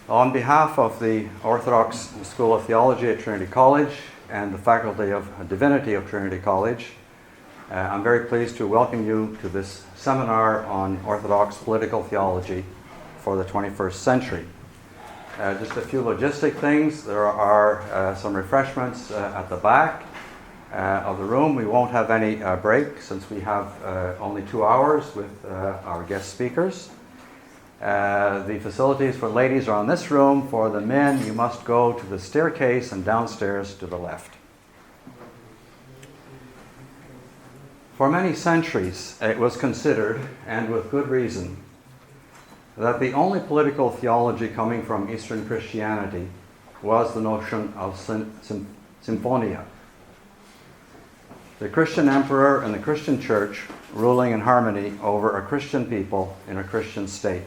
On behalf of the Orthodox School of Theology at Trinity College and the Faculty of Divinity of Trinity College, I'm very pleased to welcome you to this seminar on Orthodox political theology for the 21st century. Just a few logistic things. There are some refreshments at the back of the room. We won't have any break since we have only 2 hours with our guest speakers. The facilities for ladies are in this room. For the men, you must go to the staircase and downstairs to the left. For many centuries, it was considered, and with good reason, that the only political theology coming from Eastern Christianity was the notion of symphonia. The Christian emperor and the Christian church ruling in harmony over a Christian people in a Christian state.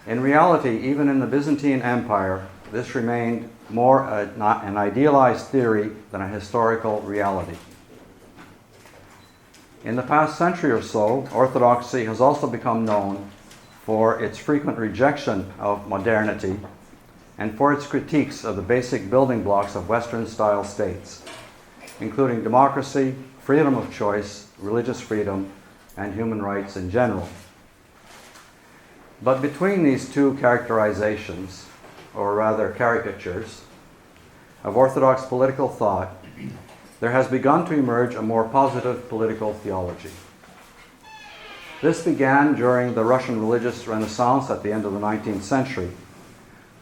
In reality, even in the Byzantine Empire, this remained more an idealized theory than a historical reality. In the past century or so, Orthodoxy has also become known for its frequent rejection of modernity and for its critiques of the basic building blocks of Western-style states, including democracy, freedom of choice, religious freedom, and human rights in general. But between these two characterizations, or rather caricatures, of Orthodox political thought, there has begun to emerge a more positive political theology. This began during the Russian religious Renaissance at the end of the 19th century,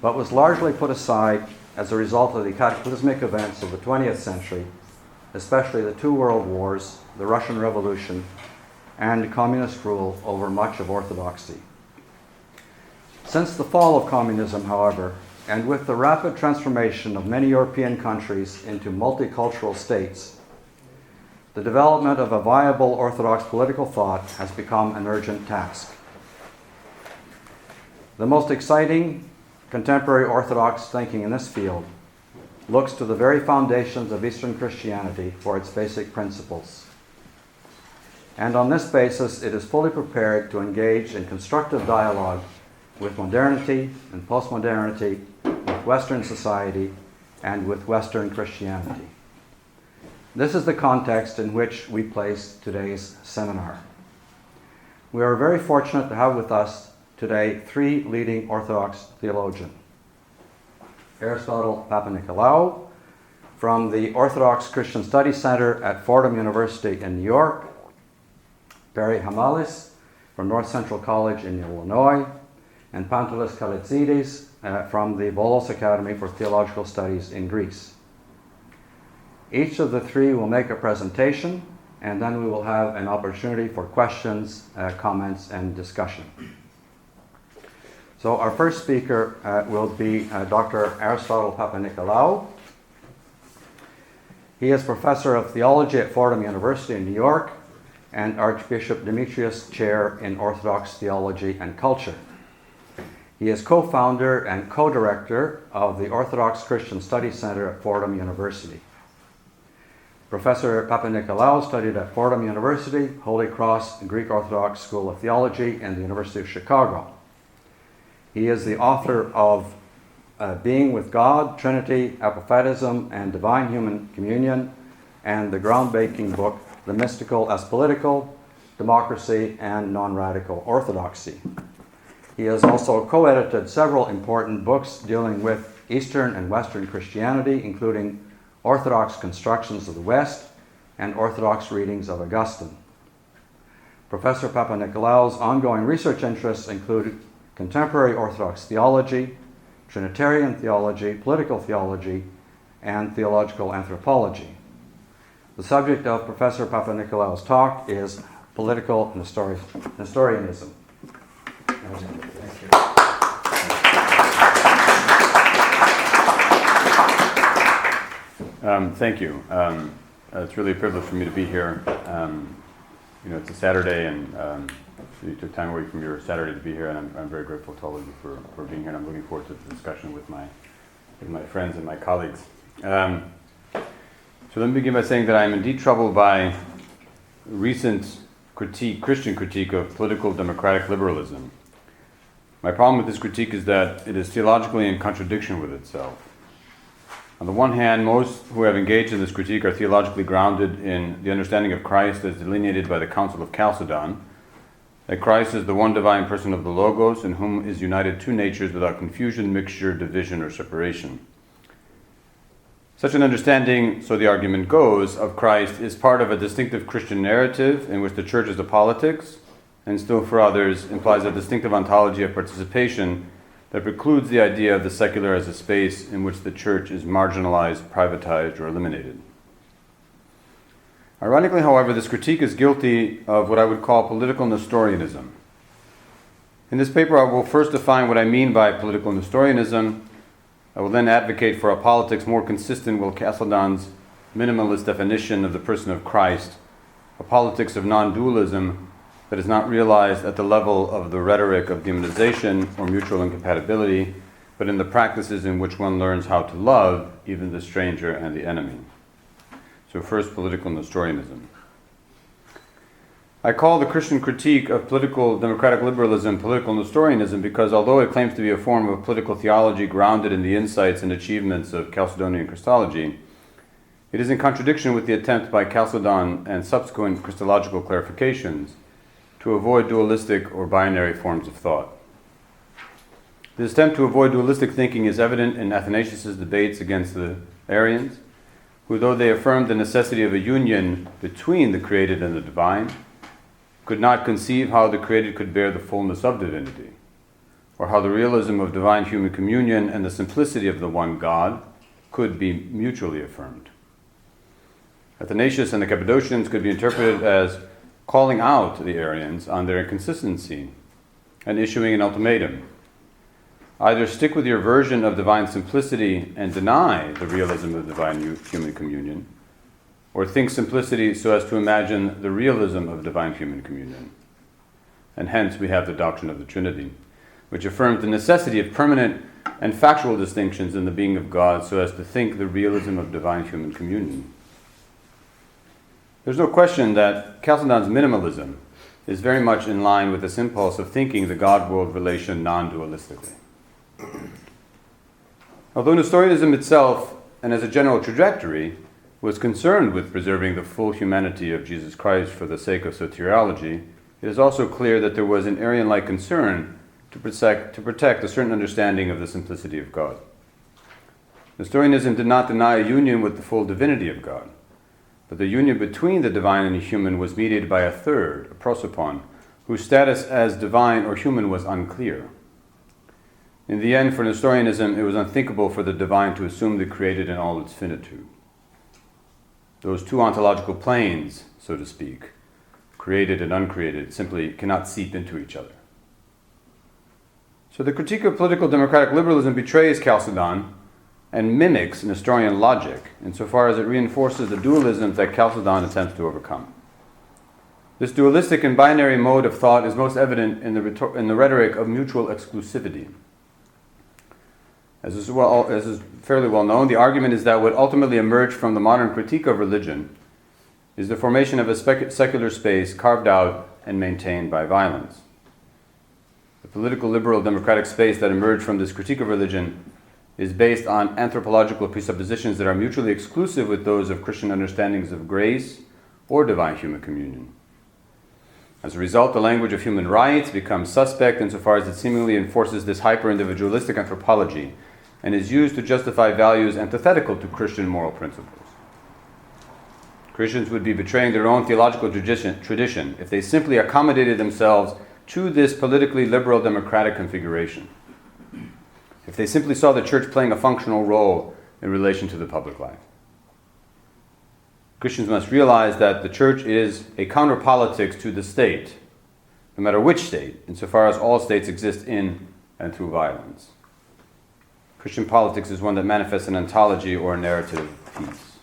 but was largely put aside as a result of the cataclysmic events of the 20th century, especially the two world wars, the Russian Revolution, and communist rule over much of Orthodoxy. Since the fall of communism, however, and with the rapid transformation of many European countries into multicultural states, the development of a viable Orthodox political thought has become an urgent task. The most exciting contemporary Orthodox thinking in this field looks to the very foundations of Eastern Christianity for its basic principles. And on this basis, it is fully prepared to engage in constructive dialogue with modernity and postmodernity, with Western society, and with Western Christianity. This is the context in which we place today's seminar. We are very fortunate to have with us today three leading Orthodox theologians. Aristotle Papanikolaou from the Orthodox Christian Studies Center at Fordham University in New York, Perry Hamalis from North Central College in Illinois, and Pantelis Kalitzidis from the Volos Academy for Theological Studies in Greece. Each of the three will make a presentation, and then we will have an opportunity for questions, comments, and discussion. So our first speaker will be Dr. Aristotle Papanikolaou. He is professor of theology at Fordham University in New York and Archbishop Demetrius Chair in Orthodox Theology and Culture. He is co-founder and co-director of the Orthodox Christian Studies Center at Fordham University. Professor Papanikolaou studied at Fordham University, Holy Cross Greek Orthodox School of Theology, and the University of Chicago. He is the author of Being with God, Trinity, Apophatism, and Divine Human Communion, and the groundbreaking book, The Mystical as Political, Democracy, and Non-Radical Orthodoxy. He has also co-edited several important books dealing with Eastern and Western Christianity, including Orthodox Constructions of the West and Orthodox Readings of Augustine. Professor Papanikolaou's ongoing research interests include contemporary Orthodox theology, Trinitarian theology, political theology, and theological anthropology. The subject of Professor Papanikolaou's talk is political Nestorianism. Thank you. Thank you. It's really a privilege for me to be here. It's a Saturday, and you took time away from your Saturday to be here, and I'm very grateful to all of you for being here, and I'm looking forward to the discussion with my friends and my colleagues. So let me begin by saying that I'm indeed troubled by recent Christian critique of political democratic liberalism. My problem with this critique is that it is theologically in contradiction with itself. On the one hand, most who have engaged in this critique are theologically grounded in the understanding of Christ as delineated by the Council of Chalcedon, that Christ is the one divine person of the Logos, in whom is united two natures without confusion, mixture, division, or separation. Such an understanding, so the argument goes, of Christ is part of a distinctive Christian narrative in which the Church is the politics, and still for others implies a distinctive ontology of participation that precludes the idea of the secular as a space in which the Church is marginalized, privatized, or eliminated. Ironically, however, this critique is guilty of what I would call political Nestorianism. In this paper, I will first define what I mean by political Nestorianism. I will then advocate for a politics more consistent with Chalcedon's minimalist definition of the person of Christ, a politics of non-dualism that is not realized at the level of the rhetoric of demonization or mutual incompatibility, but in the practices in which one learns how to love even the stranger and the enemy. So first, political Nestorianism. I call the Christian critique of political democratic liberalism political Nestorianism because although it claims to be a form of political theology grounded in the insights and achievements of Chalcedonian Christology, it is in contradiction with the attempt by Chalcedon and subsequent Christological clarifications to avoid dualistic or binary forms of thought. This attempt to avoid dualistic thinking is evident in Athanasius' debates against the Arians, who, though they affirmed the necessity of a union between the created and the divine, could not conceive how the created could bear the fullness of divinity, or how the realism of divine human communion and the simplicity of the one God could be mutually affirmed. Athanasius and the Cappadocians could be interpreted as calling out the Arians on their inconsistency and issuing an ultimatum. Either stick with your version of divine simplicity and deny the realism of divine human communion, or think simplicity so as to imagine the realism of divine human communion. And hence we have the doctrine of the Trinity, which affirms the necessity of permanent and factual distinctions in the being of God so as to think the realism of divine human communion. There's no question that Chalcedon's minimalism is very much in line with this impulse of thinking the God-world relation non-dualistically. Although Nestorianism itself, and as a general trajectory, was concerned with preserving the full humanity of Jesus Christ for the sake of soteriology, it is also clear that there was an Arian-like concern to protect a certain understanding of the simplicity of God. Nestorianism did not deny a union with the full divinity of God, but the union between the divine and the human was mediated by a third, a prosopon, whose status as divine or human was unclear. In the end, for Nestorianism, it was unthinkable for the divine to assume the created in all its finitude. Those two ontological planes, so to speak, created and uncreated, simply cannot seep into each other. So the critique of political democratic liberalism betrays Chalcedon and mimics Nestorian logic insofar as it reinforces the dualism that Chalcedon attempts to overcome. This dualistic and binary mode of thought is most evident in the rhetoric of mutual exclusivity. As is fairly well known, the argument is that what ultimately emerged from the modern critique of religion is the formation of a secular space carved out and maintained by violence. The political liberal democratic space that emerged from this critique of religion is based on anthropological presuppositions that are mutually exclusive with those of Christian understandings of grace or divine human communion. As a result, the language of human rights becomes suspect insofar as it seemingly enforces this hyper-individualistic anthropology and is used to justify values antithetical to Christian moral principles. Christians would be betraying their own theological tradition if they simply accommodated themselves to this politically liberal democratic configuration, if they simply saw the church playing a functional role in relation to the public life. Christians must realize that the church is a counter-politics to the state, no matter which state, insofar as all states exist in and through violence. Christian politics is one that manifests an ontology or a narrative of peace.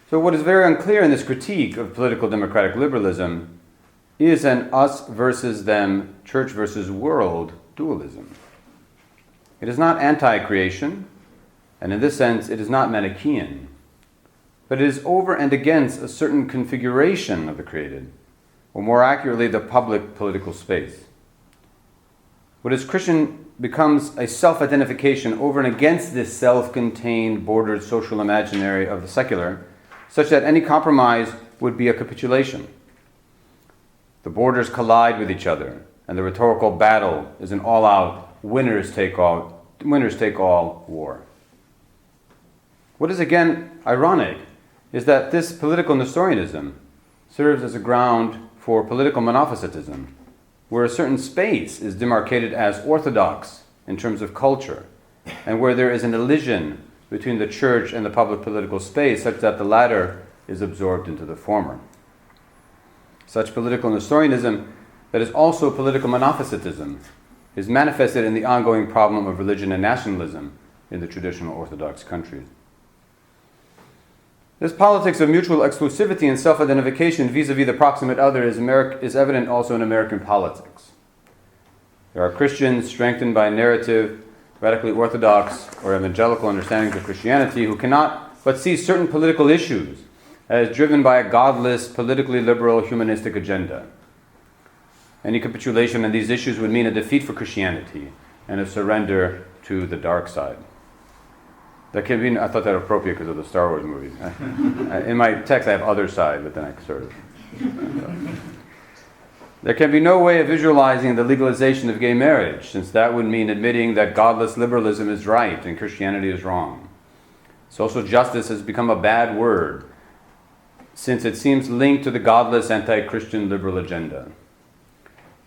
So what is very unclear in this critique of political democratic liberalism is an us versus them, church versus world dualism. It is not anti-creation, and in this sense it is not Manichaean, but it is over and against a certain configuration of the created, or more accurately, the public political space. What is Christian becomes a self-identification over and against this self-contained, bordered social imaginary of the secular, such that any compromise would be a capitulation. The borders collide with each other, and the rhetorical battle is an all-out winners take all war. What is again ironic is that this political Nestorianism serves as a ground for political monophysitism, where a certain space is demarcated as orthodox in terms of culture, and where there is an elision between the church and the public political space such that the latter is absorbed into the former. Such political Nestorianism, that is also political monophysitism, is manifested in the ongoing problem of religion and nationalism in the traditional Orthodox countries. This politics of mutual exclusivity and self-identification vis-a-vis the proximate other is evident also in American politics. There are Christians strengthened by narrative, radically Orthodox or evangelical understandings of Christianity who cannot but see certain political issues as driven by a godless, politically liberal, humanistic agenda. Any capitulation on these issues would mean a defeat for Christianity and a surrender to the dark side. That can be, I thought that appropriate because of the Star Wars movies. In my text I have other side, but then I sort of... There can be no way of visualizing the legalization of gay marriage, since that would mean admitting that godless liberalism is right and Christianity is wrong. Social justice has become a bad word, since it seems linked to the godless anti-Christian liberal agenda.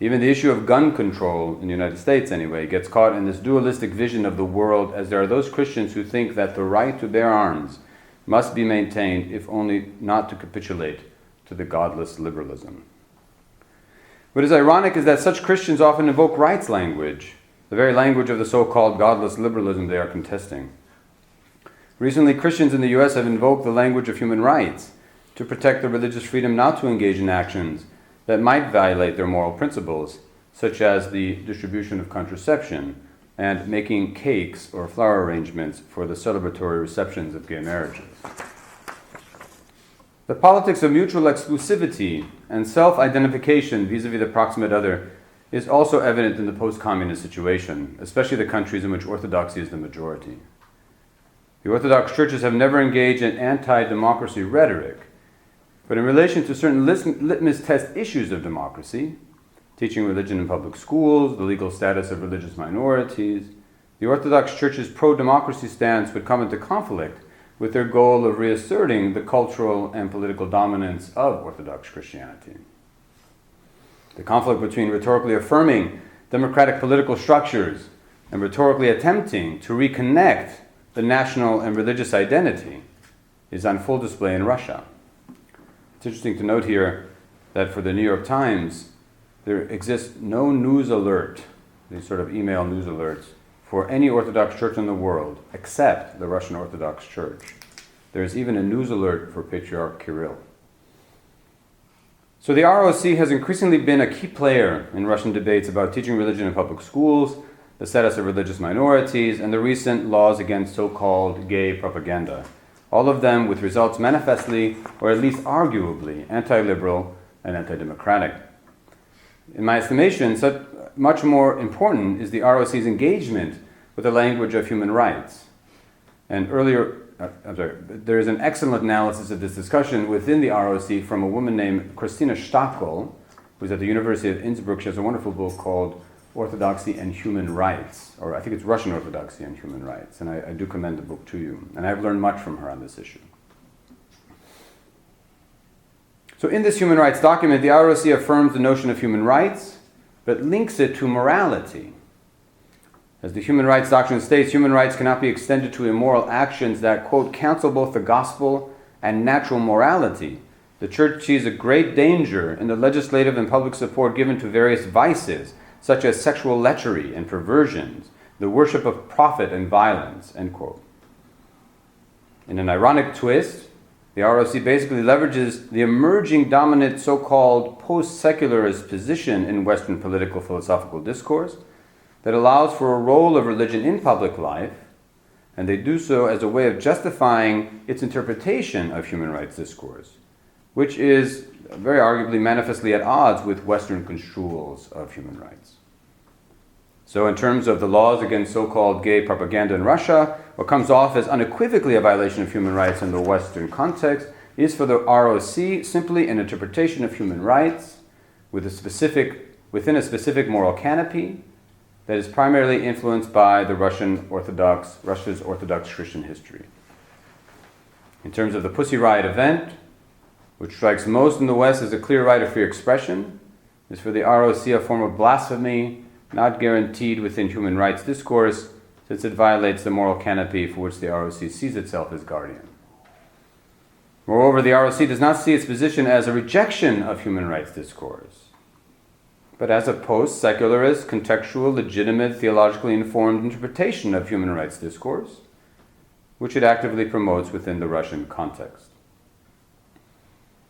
Even the issue of gun control, in the United States anyway, gets caught in this dualistic vision of the world, as there are those Christians who think that the right to bear arms must be maintained, if only not to capitulate to the godless liberalism. What is ironic is that such Christians often invoke rights language, the very language of the so-called godless liberalism they are contesting. Recently, Christians in the US have invoked the language of human rights to protect their religious freedom not to engage in actions that might violate their moral principles, such as the distribution of contraception and making cakes or flower arrangements for the celebratory receptions of gay marriages. The politics of mutual exclusivity and self-identification vis-a-vis the proximate other is also evident in the post-communist situation, especially the countries in which Orthodoxy is the majority. The Orthodox churches have never engaged in anti-democracy rhetoric, but in relation to certain litmus test issues of democracy, teaching religion in public schools, the legal status of religious minorities, the Orthodox Church's pro-democracy stance would come into conflict with their goal of reasserting the cultural and political dominance of Orthodox Christianity. The conflict between rhetorically affirming democratic political structures and rhetorically attempting to reconnect the national and religious identity is on full display in Russia. It's interesting to note here that for the New York Times, there exists no news alert, these sort of email news alerts, for any Orthodox church in the world except the Russian Orthodox Church. There is even a news alert for Patriarch Kirill. So the ROC has increasingly been a key player in Russian debates about teaching religion in public schools, the status of religious minorities, and the recent laws against so-called gay propaganda. All of them with results manifestly, or at least arguably, anti-liberal and anti-democratic. In my estimation, much more important is the ROC's engagement with the language of human rights. And there is an excellent analysis of this discussion within the ROC from a woman named Christina Stackel, who's at the University of Innsbruck. She has a wonderful book called Orthodoxy and Human Rights, or I think it's Russian Orthodoxy and Human Rights, and I do commend the book to you. And I've learned much from her on this issue. So in this human rights document, the ROC affirms the notion of human rights, but links it to morality. As the human rights doctrine states, human rights cannot be extended to immoral actions that, quote, cancel both the gospel and natural morality. The church sees a great danger in the legislative and public support given to various vices, such as sexual lechery and perversions, the worship of profit and violence, end quote. In an ironic twist, the ROC basically leverages the emerging dominant so-called post-secularist position in Western political philosophical discourse that allows for a role of religion in public life, and they do so as a way of justifying its interpretation of human rights discourse, which is very arguably manifestly at odds with Western construals of human rights. So in terms of the laws against so-called gay propaganda in Russia, what comes off as unequivocally a violation of human rights in the Western context is for the ROC simply an interpretation of human rights within a specific moral canopy that is primarily influenced by the Russia's Orthodox Christian history. In terms of the Pussy Riot event, which strikes most in the West as a clear right of free expression, is for the ROC a form of blasphemy not guaranteed within human rights discourse, since it violates the moral canopy for which the ROC sees itself as guardian. Moreover, the ROC does not see its position as a rejection of human rights discourse, but as a post-secularist, contextual, legitimate, theologically informed interpretation of human rights discourse, which it actively promotes within the Russian context.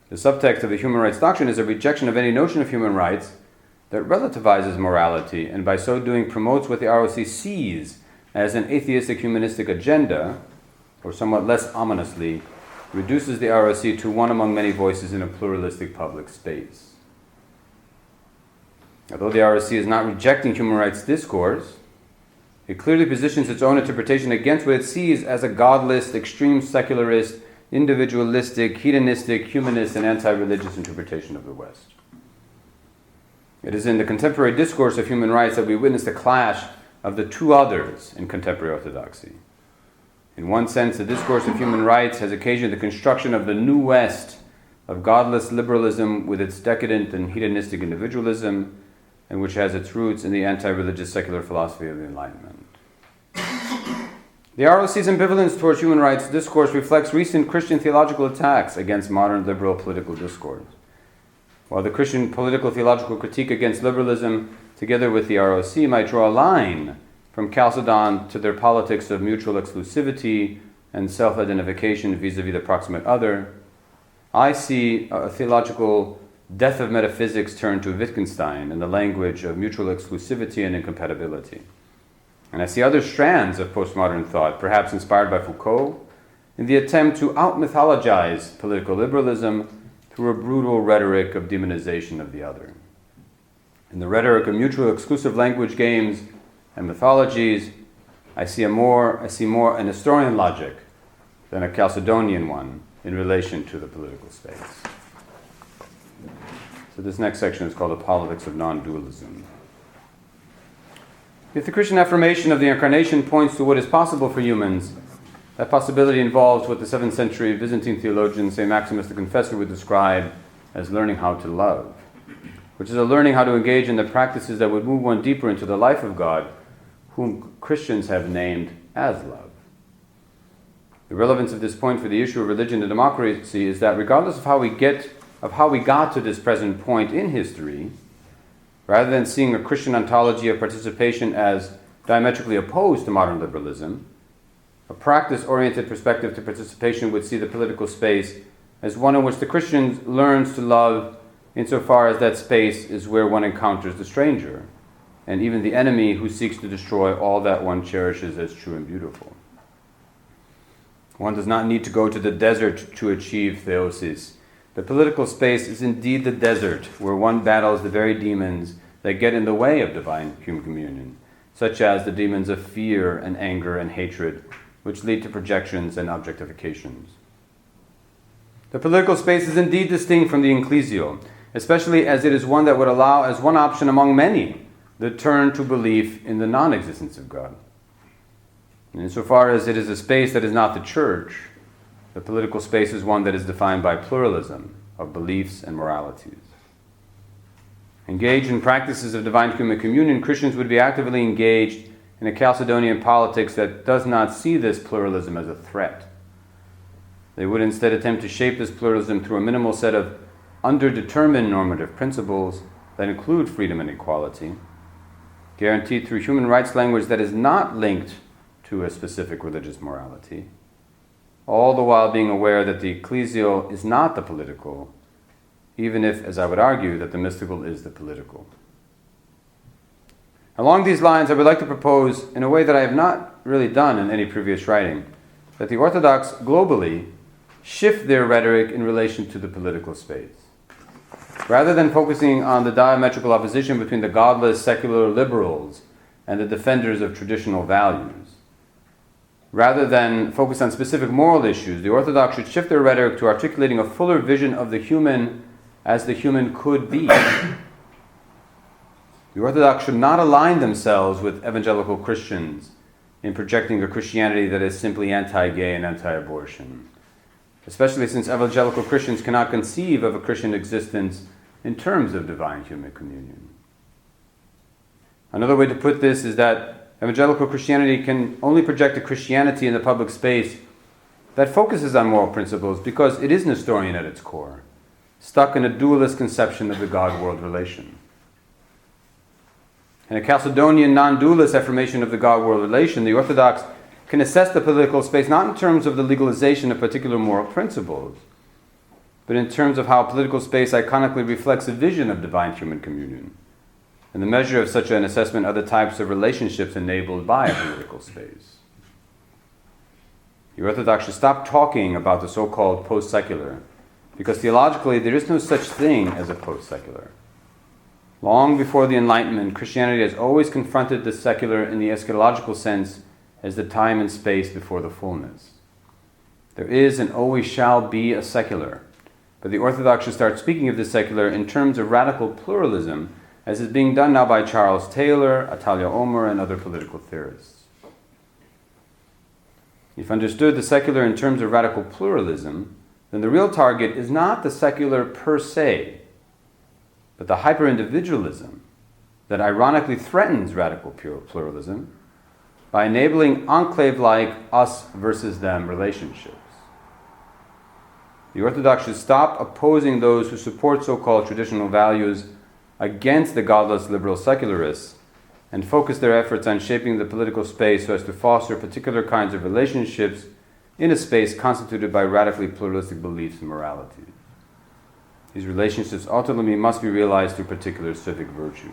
The subtext of the human rights doctrine is a rejection of any notion of human rights that relativizes morality, and by so doing promotes what the ROC sees as an atheistic humanistic agenda, or somewhat less ominously, reduces the ROC to one among many voices in a pluralistic public space. Although the ROC is not rejecting human rights discourse, it clearly positions its own interpretation against what it sees as a godless, extreme secularist, individualistic, hedonistic, humanist, and anti-religious interpretation of the West. It is in the contemporary discourse of human rights that we witness the clash of the two others in contemporary orthodoxy. In one sense, the discourse of human rights has occasioned the construction of the New West, of godless liberalism with its decadent and hedonistic individualism, and which has its roots in the anti-religious secular philosophy of the Enlightenment. The ROC's ambivalence towards human rights discourse reflects recent Christian theological attacks against modern liberal political discourse. While the Christian political theological critique against liberalism, together with the ROC, might draw a line from Chalcedon to their politics of mutual exclusivity and self-identification vis-a-vis the proximate other, I see a theological death of metaphysics turned to Wittgenstein in the language of mutual exclusivity and incompatibility. And I see other strands of postmodern thought, perhaps inspired by Foucault, in the attempt to out-mythologize political liberalism through a brutal rhetoric of demonization of the other. In the rhetoric of mutual exclusive language games and mythologies, I see more a Nestorian logic than a Chalcedonian one in relation to the political space. So this next section is called the politics of non-dualism. If the Christian affirmation of the Incarnation points to what is possible for humans, that possibility involves what the 7th century Byzantine theologian St. Maximus the Confessor would describe as learning how to love, which is a learning how to engage in the practices that would move one deeper into the life of God, whom Christians have named as love. The relevance of this point for the issue of religion and democracy is that regardless of how we got to this present point in history, rather than seeing a Christian ontology of participation as diametrically opposed to modern liberalism, a practice-oriented perspective to participation would see the political space as one in which the Christian learns to love insofar as that space is where one encounters the stranger, and even the enemy who seeks to destroy all that one cherishes as true and beautiful. One does not need to go to the desert to achieve theosis. The political space is indeed the desert where one battles the very demons that get in the way of divine human communion, such as the demons of fear and anger and hatred, which lead to projections and objectifications. The political space is indeed distinct from the ecclesial, especially as it is one that would allow, as one option among many, the turn to belief in the non-existence of God. And insofar as it is a space that is not the church, the political space is one that is defined by pluralism of beliefs and moralities. Engaged in practices of divine human communion, Christians would be actively engaged in a Chalcedonian politics that does not see this pluralism as a threat. They would instead attempt to shape this pluralism through a minimal set of underdetermined normative principles that include freedom and equality, guaranteed through human rights language that is not linked to a specific religious morality, all the while being aware that the ecclesial is not the political, even if, as I would argue, that the mystical is the political. Along these lines, I would like to propose, in a way that I have not really done in any previous writing, that the Orthodox globally shift their rhetoric in relation to the political space. Rather than focusing on the diametrical opposition between the godless secular liberals and the defenders of traditional values. Rather than focus on specific moral issues, the Orthodox should shift their rhetoric to articulating a fuller vision of the human as the human could be. The Orthodox should not align themselves with evangelical Christians in projecting a Christianity that is simply anti-gay and anti-abortion, especially since evangelical Christians cannot conceive of a Christian existence in terms of divine human communion. Another way to put this is that evangelical Christianity can only project a Christianity in the public space that focuses on moral principles because it is Nestorian at its core, stuck in a dualist conception of the God-world relation. In a Chalcedonian non-dualist affirmation of the God-world relation, the Orthodox can assess the political space not in terms of the legalization of particular moral principles, but in terms of how political space iconically reflects a vision of divine human communion. And the measure of such an assessment are the types of relationships enabled by a political space. The Orthodox should stop talking about the so-called post-secular, because theologically there is no such thing as a post-secular. Long before the Enlightenment, Christianity has always confronted the secular in the eschatological sense as the time and space before the fullness. There is and always shall be a secular, but the Orthodox should start speaking of the secular in terms of radical pluralism, as is being done now by Charles Taylor, Atalia Omer, and other political theorists. If understood the secular in terms of radical pluralism, then the real target is not the secular per se, but the hyper-individualism that ironically threatens radical pluralism by enabling enclave-like us versus them relationships. The Orthodox should stop opposing those who support so-called traditional values against the godless liberal secularists and focus their efforts on shaping the political space so as to foster particular kinds of relationships in a space constituted by radically pluralistic beliefs and morality. These relationships ultimately must be realized through particular civic virtues.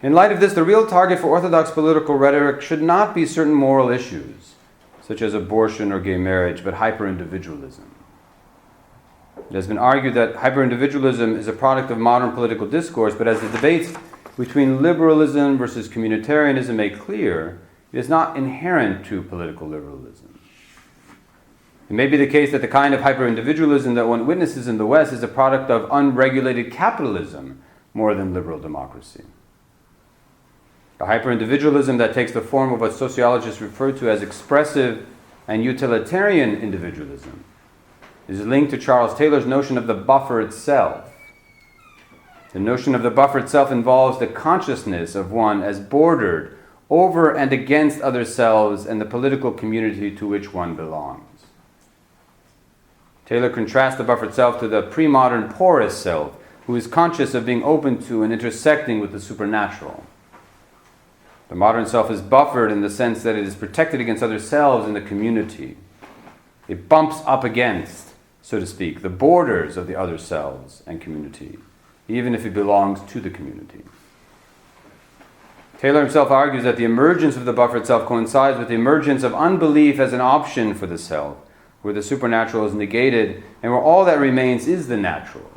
In light of this, the real target for Orthodox political rhetoric should not be certain moral issues, such as abortion or gay marriage, but hyper-individualism. It has been argued that hyper-individualism is a product of modern political discourse, but as the debates between liberalism versus communitarianism make clear, it is not inherent to political liberalism. It may be the case that the kind of hyper-individualism that one witnesses in the West is a product of unregulated capitalism more than liberal democracy. The hyper-individualism that takes the form of what sociologists refer to as expressive and utilitarian individualism is linked to Charles Taylor's notion of the buffer itself. The notion of the buffer itself involves the consciousness of one as bordered over and against other selves and the political community to which one belongs. Taylor contrasts the buffer itself to the pre-modern porous self, who is conscious of being open to and intersecting with the supernatural. The modern self is buffered in the sense that it is protected against other selves in the community. It bumps up against, so to speak, the borders of the other selves and community, even if it belongs to the community. Taylor himself argues that the emergence of the buffer itself coincides with the emergence of unbelief as an option for the self, where the supernatural is negated and where all that remains is the natural.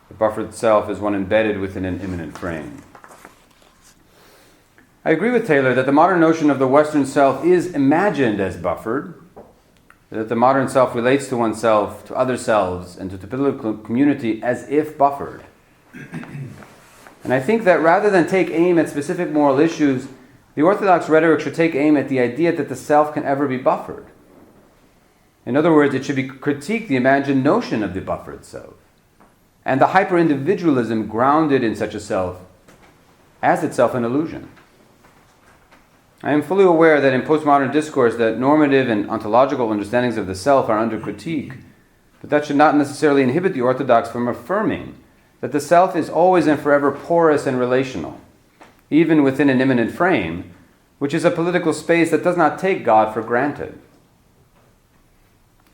The buffer itself is one embedded within an immanent frame. I agree with Taylor that the modern notion of the Western self is imagined as buffered, that the modern self relates to oneself, to other selves, and to the political community as if buffered. And I think that rather than take aim at specific moral issues, the Orthodox rhetoric should take aim at the idea that the self can ever be buffered. In other words, it should critique the imagined notion of the buffer itself, and the hyper-individualism grounded in such a self as itself an illusion. I am fully aware that in postmodern discourse that normative and ontological understandings of the self are under critique, but that should not necessarily inhibit the Orthodox from affirming that the self is always and forever porous and relational, even within an immanent frame, which is a political space that does not take God for granted.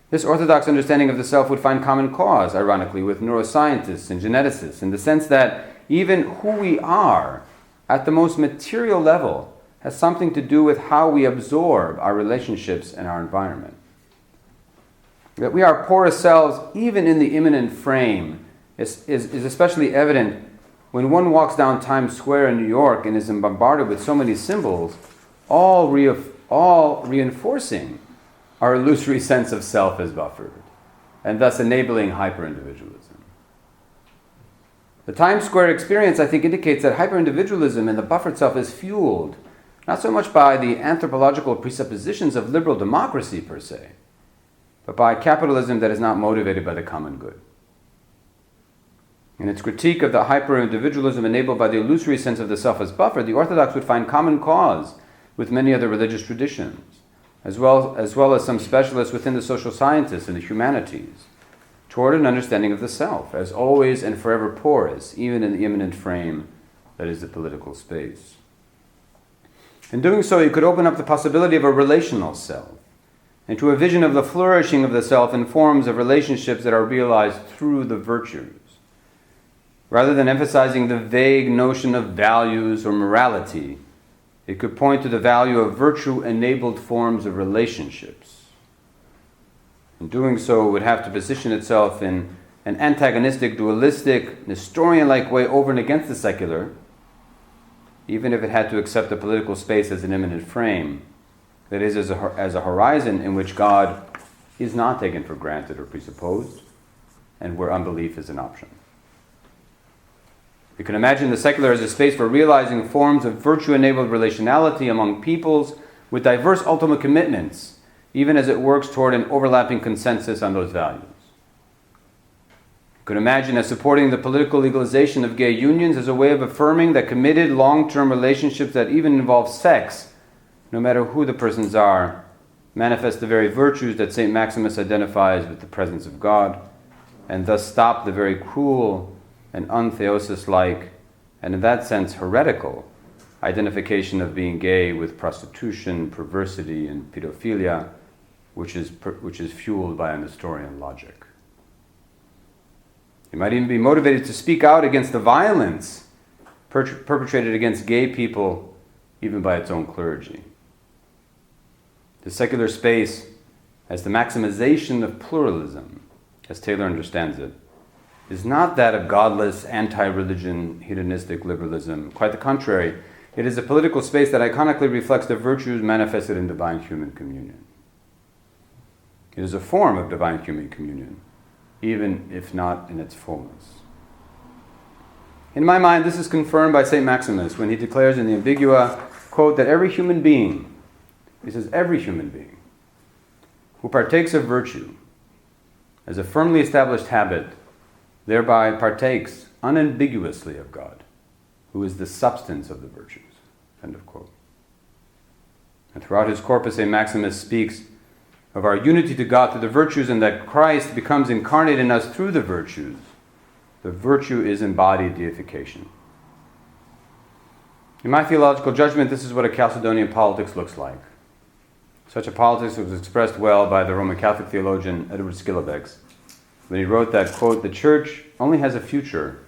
This Orthodox understanding of the self would find common cause, ironically, with neuroscientists and geneticists, in the sense that even who we are, at the most material level, has something to do with how we absorb our relationships and our environment. That we are porous selves, even in the immanent frame, is especially evident when one walks down Times Square in New York and is bombarded with so many symbols, all reinforcing our illusory sense of self as buffered, and thus enabling hyper-individualism. The Times Square experience, I think, indicates that hyper-individualism in the buffered self is fueled not so much by the anthropological presuppositions of liberal democracy per se, but by capitalism that is not motivated by the common good. In its critique of the hyper-individualism enabled by the illusory sense of the self as buffer, the Orthodox would find common cause with many other religious traditions, as well as some specialists within the social sciences and the humanities, toward an understanding of the self as always and forever porous, even in the immanent frame that is the political space. In doing so, he could open up the possibility of a relational self, and to a vision of the flourishing of the self in forms of relationships that are realized through the virtues, rather than emphasizing the vague notion of values or morality. It could point to the value of virtue-enabled forms of relationships. In doing so, it would have to position itself in an antagonistic, dualistic, Nestorian-like way over and against the secular, even if it had to accept the political space as an immanent frame, that is, as a horizon in which God is not taken for granted or presupposed, and where unbelief is an option. You can imagine the secular as a space for realizing forms of virtue-enabled relationality among peoples with diverse ultimate commitments, even as it works toward an overlapping consensus on those values. You could imagine as supporting the political legalization of gay unions as a way of affirming that committed long-term relationships that even involve sex, no matter who the persons are, manifest the very virtues that St. Maximus identifies with the presence of God, and thus stop the very cruel and untheosis-like, and in that sense heretical, identification of being gay with prostitution, perversity, and pedophilia, which is fueled by a Nestorian logic. You might even be motivated to speak out against the violence perpetrated against gay people, even by its own clergy. The secular space, as the maximization of pluralism, as Taylor understands it, is not that of godless, anti-religion, hedonistic liberalism. Quite the contrary, it is a political space that iconically reflects the virtues manifested in divine human communion. It is a form of divine human communion, even if not in its fullness. In my mind, this is confirmed by St. Maximus when he declares in the Ambigua, quote, that every human being, he says every human being, who partakes of virtue as a firmly established habit, thereby partakes unambiguously of God, who is the substance of the virtues. End of quote. And throughout his corpus, St. Maximus speaks of our unity to God through the virtues, and that Christ becomes incarnate in us through the virtues. The virtue is embodied deification. In my theological judgment, this is what a Chalcedonian politics looks like. Such a politics was expressed well by the Roman Catholic theologian Edward Skilobex, when he wrote that, quote, the Church only has a future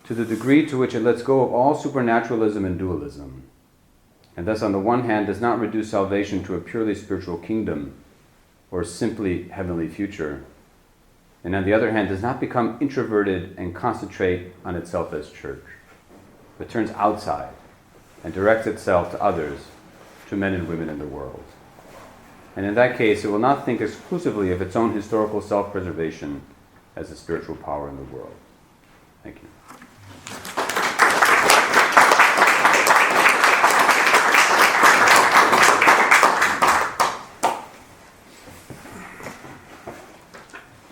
to the degree to which it lets go of all supernaturalism and dualism, and thus on the one hand does not reduce salvation to a purely spiritual kingdom or simply heavenly future, and on the other hand does not become introverted and concentrate on itself as church, but turns outside and directs itself to others, to men and women in the world. And in that case, it will not think exclusively of its own historical self-preservation as a spiritual power in the world. Thank you.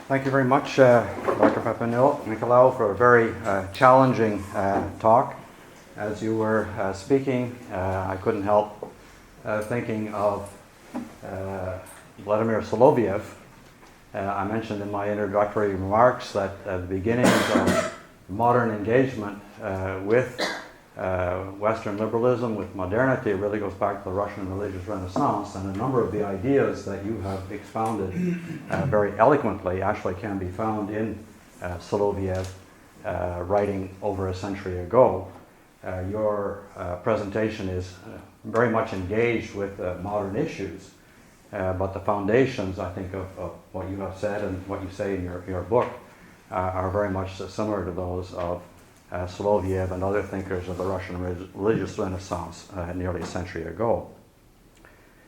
Thank you very much, Dr. Papanikolaou, for a very challenging talk. As you were speaking, I couldn't help thinking of Vladimir Soloviev. I mentioned in my introductory remarks that at the beginnings of modern engagement with Western liberalism, with modernity, really goes back to the Russian religious Renaissance, and a number of the ideas that you have expounded very eloquently actually can be found in Soloviev writing over a century ago. Your presentation is very much engaged with modern issues, but the foundations, I think, of what you have said and what you say in your book are very much similar to those of Soloviev and other thinkers of the Russian religious Renaissance nearly a century ago.